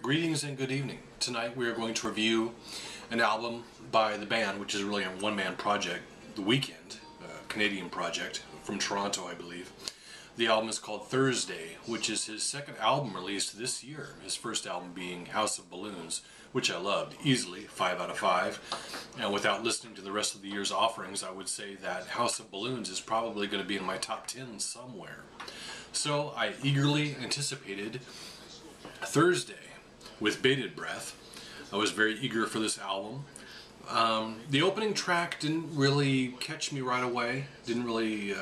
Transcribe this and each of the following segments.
Greetings and good evening. Tonight we are going to review an album by the band, which is really a one-man project, The Weeknd, a Canadian project from Toronto, I believe. The album is called Thursday, which is his second album released this year, his first album being House of Balloons, which I loved easily, 5 out of 5. And without listening to the rest of the year's offerings, I would say that House of Balloons is probably going to be in my top 10 somewhere. So I eagerly anticipated Thursday with bated breath. I was very eager for this album. The opening track didn't really catch me right away, didn't really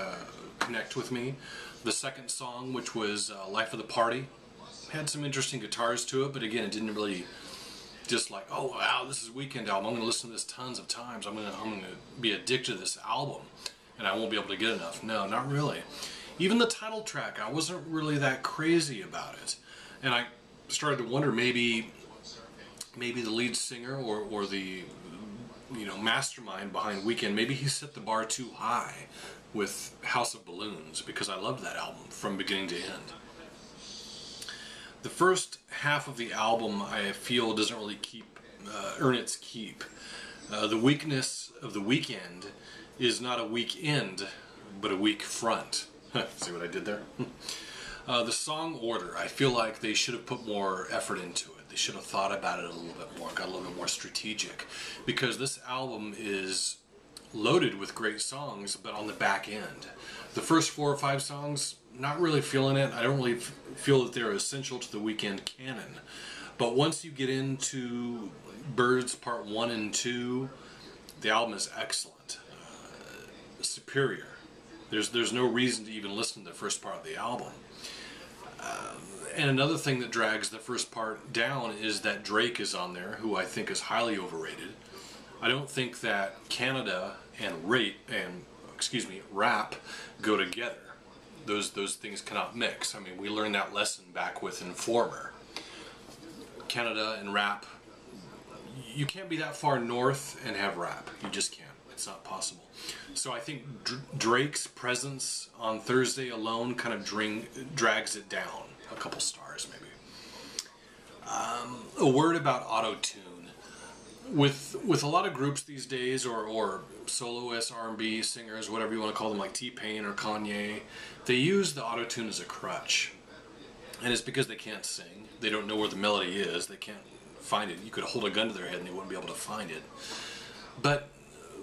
connect with me. The second song, which was Life of the Party, had some interesting guitars to it, but again, it didn't really just like, oh wow, this is a Weeknd album, I'm going to listen to this tons of times, I'm going to be addicted to this album, and I won't be able to get enough. No, not really. Even the title track, I wasn't really that crazy about it. And I started to wonder, maybe the lead singer or the mastermind behind Weeknd, maybe he set the bar too high with House of Balloons, because I loved that album from beginning to end. The first half of the album, I feel, doesn't really earn its keep. The weakness of the Weeknd is not a weak end, but a weak front. See what I did there? The song order, I feel like they should have put more effort into it. They should have thought about it a little bit more, got a little bit more strategic, because this album is loaded with great songs, but on the back end. The first 4 or 5 songs, not really feeling it. I don't really feel that they're essential to the Weeknd canon. But once you get into Birds Part 1 and 2, the album is excellent. Superior. There's no reason to even listen to the first part of the album. And another thing that drags the first part down is that Drake is on there, who I think is highly overrated. I don't think that Canada and rap go together. Those things cannot mix. I mean, we learned that lesson back with Informer. Canada and rap, you can't be that far north and have rap. You just can't. It's not possible. So I think Drake's presence on Thursday alone kind of drags it down a couple stars, maybe. A word about auto-tune. With a lot of groups these days, or soloists, R&B singers, whatever you want to call them, like T-Pain or Kanye, they use the auto-tune as a crutch. And it's because they can't sing. They don't know where the melody is. They can't find it. You could hold a gun to their head and they wouldn't be able to find it. But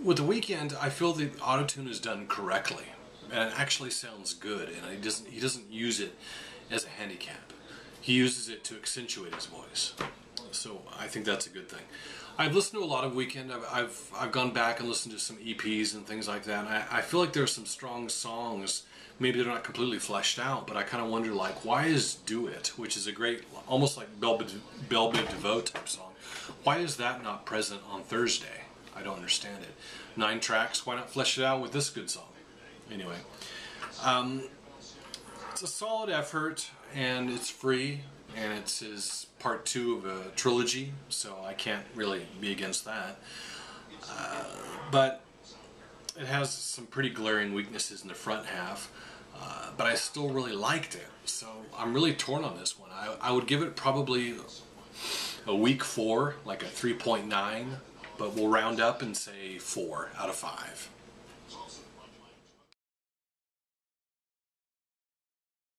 with The Weeknd, I feel the auto-tune is done correctly, and it actually sounds good, and he doesn't use it as a handicap. He uses it to accentuate his voice. So I think that's a good thing. I've listened to a lot of Weeknd. I've gone back and listened to some EPs and things like that, and I feel like there's some strong songs. Maybe they're not completely fleshed out, but I kind of wonder, like, why is Do It, which is a great, almost like Belle Biv DeVoe type song, why is that not present on Thursday? I don't understand it. 9 tracks, why not flesh it out with this good song? Anyway, it's a solid effort, and it's free, and it's his part 2 of a trilogy, so I can't really be against that. But it has some pretty glaring weaknesses in the front half, but I still really liked it, so I'm really torn on this one. I would give it probably a weak 4, like a 3.9, but we'll round up and say 4 out of 5.